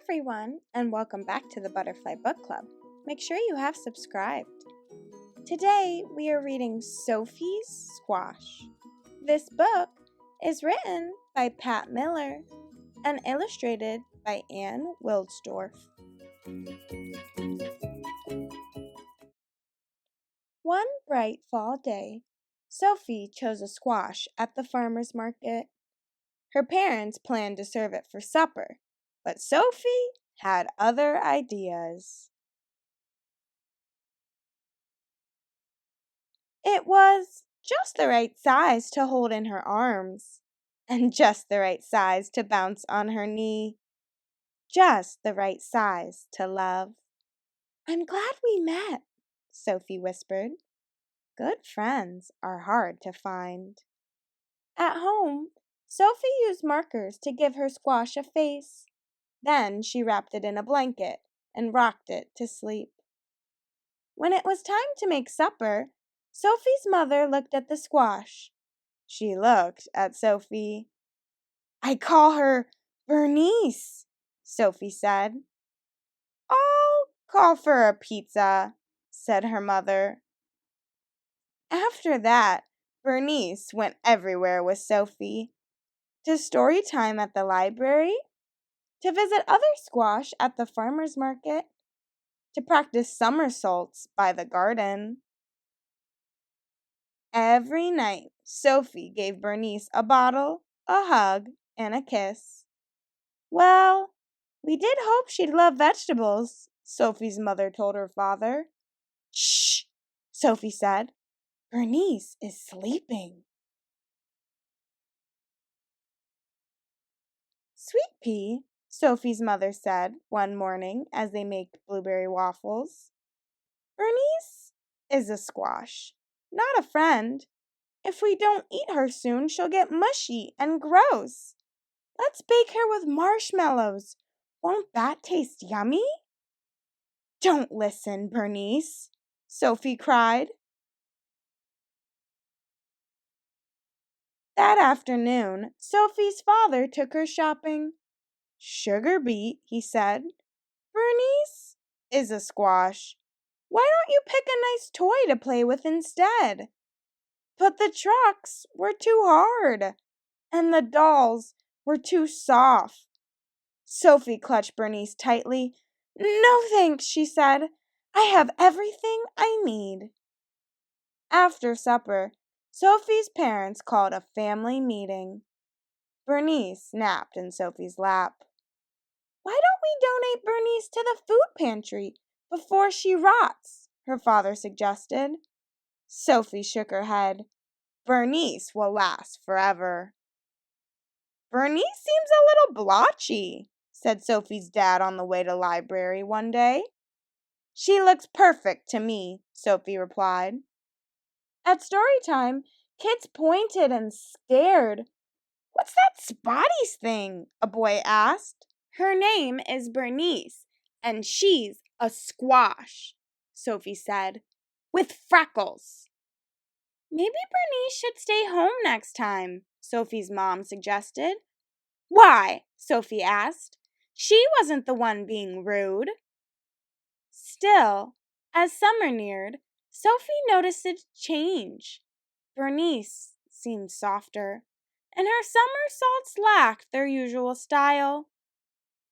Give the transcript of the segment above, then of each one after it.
everyone, and welcome back to the Butterfly Book Club. Make sure you have subscribed. Today we are reading Sophie's Squash. This book is written by Pat Miller and illustrated by Anne Wildsdorf. One bright fall day, Sophie chose a squash at the farmer's market. Her parents planned to serve it for supper, but Sophie had other ideas. It was just the right size to hold in her arms, and just the right size to bounce on her knee, just the right size to love. "I'm glad we met," Sophie whispered. Good friends are hard to find. At home, Sophie used markers to give her squash a face. Then she wrapped it in a blanket and rocked it to sleep. When it was time to make supper, Sophie's mother looked at the squash. She looked at Sophie. "I call her Bernice," Sophie said. "I'll call for a pizza," said her mother. After that, Bernice went everywhere with Sophie. To story time at the library, to visit other squash at the farmer's market, to practice somersaults by the garden. Every night, Sophie gave Bernice a bottle, a hug, and a kiss. "Well, we did hope she'd love vegetables," Sophie's mother told her father. "Shh," Sophie said. "Bernice is sleeping." "Sweet pea," Sophie's mother said one morning as they made blueberry waffles. "Bernice is a squash, not a friend. If we don't eat her soon, she'll get mushy and gross. Let's bake her with marshmallows. Won't that taste yummy?" "Don't listen, Bernice," Sophie cried. That afternoon, Sophie's father took her shopping. "Sugar beet," he said. "Bernice is a squash. Why don't you pick a nice toy to play with instead?" But the trucks were too hard, and the dolls were too soft. Sophie clutched Bernice tightly. "No thanks," she said. "I have everything I need." After supper, Sophie's parents called a family meeting. Bernice napped in Sophie's lap. "Why don't we donate Bernice to the food pantry before she rots?" her father suggested. Sophie shook her head. "Bernice will last forever." "Bernice seems a little blotchy," said Sophie's dad on the way to library one day. "She looks perfect to me," Sophie replied. At story time, kids pointed and stared. "What's that Spotty's thing?" a boy asked. "Her name is Bernice, and she's a squash," Sophie said, "with freckles." "Maybe Bernice should stay home next time," Sophie's mom suggested. "Why?" Sophie asked. "She wasn't the one being rude." Still, as summer neared, Sophie noticed a change. Bernice seemed softer, and her somersaults lacked their usual style.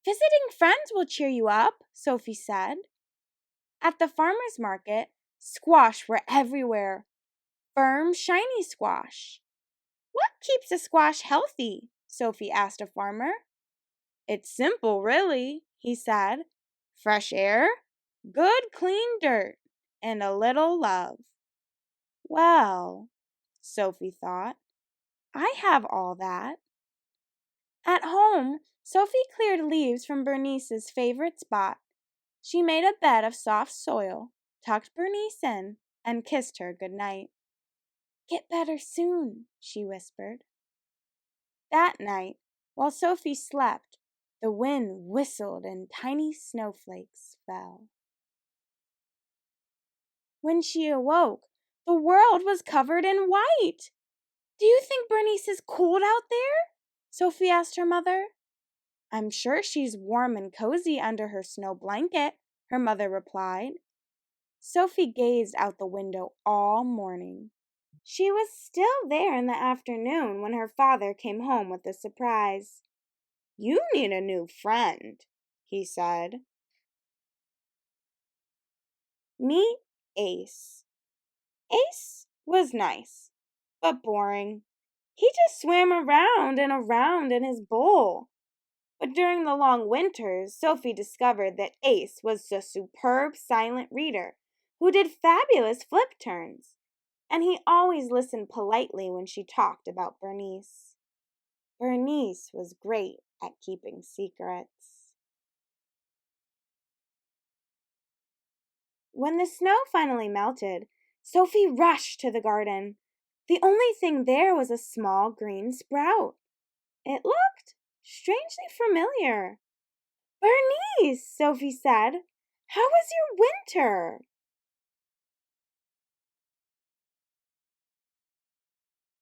"Visiting friends will cheer you up," Sophie said. At the farmer's market, squash were everywhere. Firm, shiny squash. "What keeps a squash healthy?" Sophie asked a farmer. "It's simple, really," he said. "Fresh air, good clean dirt, and a little love." Well, Sophie thought, I have all that. At home, Sophie cleared leaves from Bernice's favorite spot. She made a bed of soft soil, tucked Bernice in, and kissed her good night. "Get better soon," she whispered. That night, while Sophie slept, the wind whistled and tiny snowflakes fell. When she awoke, the world was covered in white. "Do you think Bernice is cold out there?" Sophie asked her mother. I'm sure she's warm and cozy under her snow blanket, her mother replied. Sophie gazed out the window all morning. She was still there in the afternoon when her father came home with a surprise. "You need a new friend," he said. "Meet Ace." Ace was nice, but boring. He just swam around and around in his bowl. But during the long winters, Sophie discovered that Ace was a superb silent reader who did fabulous flip turns, and he always listened politely when she talked about Bernice. Bernice was great at keeping secrets. When the snow finally melted, Sophie rushed to the garden. The only thing there was a small green sprout. It looked strangely familiar. "Bernice," Sophie said, "how was your winter?"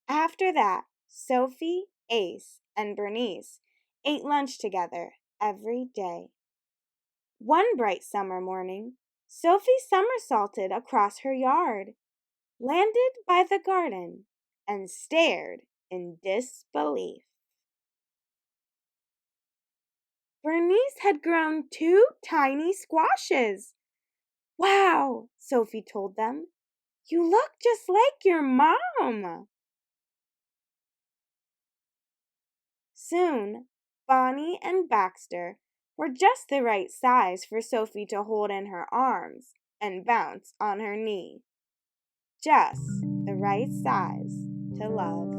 After that, Sophie, Ace, and Bernice ate lunch together every day. One bright summer morning, Sophie somersaulted across her yard, landed by the garden, and stared in disbelief. Bernice had grown 2 tiny squashes. "Wow," Sophie told them. "You look just like your mom." Soon, Bonnie and Baxter were just the right size for Sophie to hold in her arms and bounce on her knee. Just the right size to love.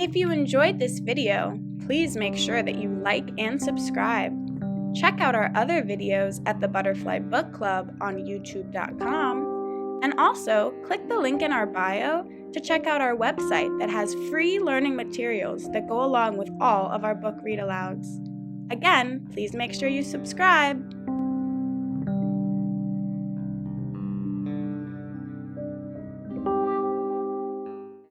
If you enjoyed this video, please make sure that you like and subscribe. Check out our other videos at the Butterfly Book Club on youtube.com, and also click the link in our bio to check out our website that has free learning materials that go along with all of our book read-alouds. Again, please make sure you subscribe.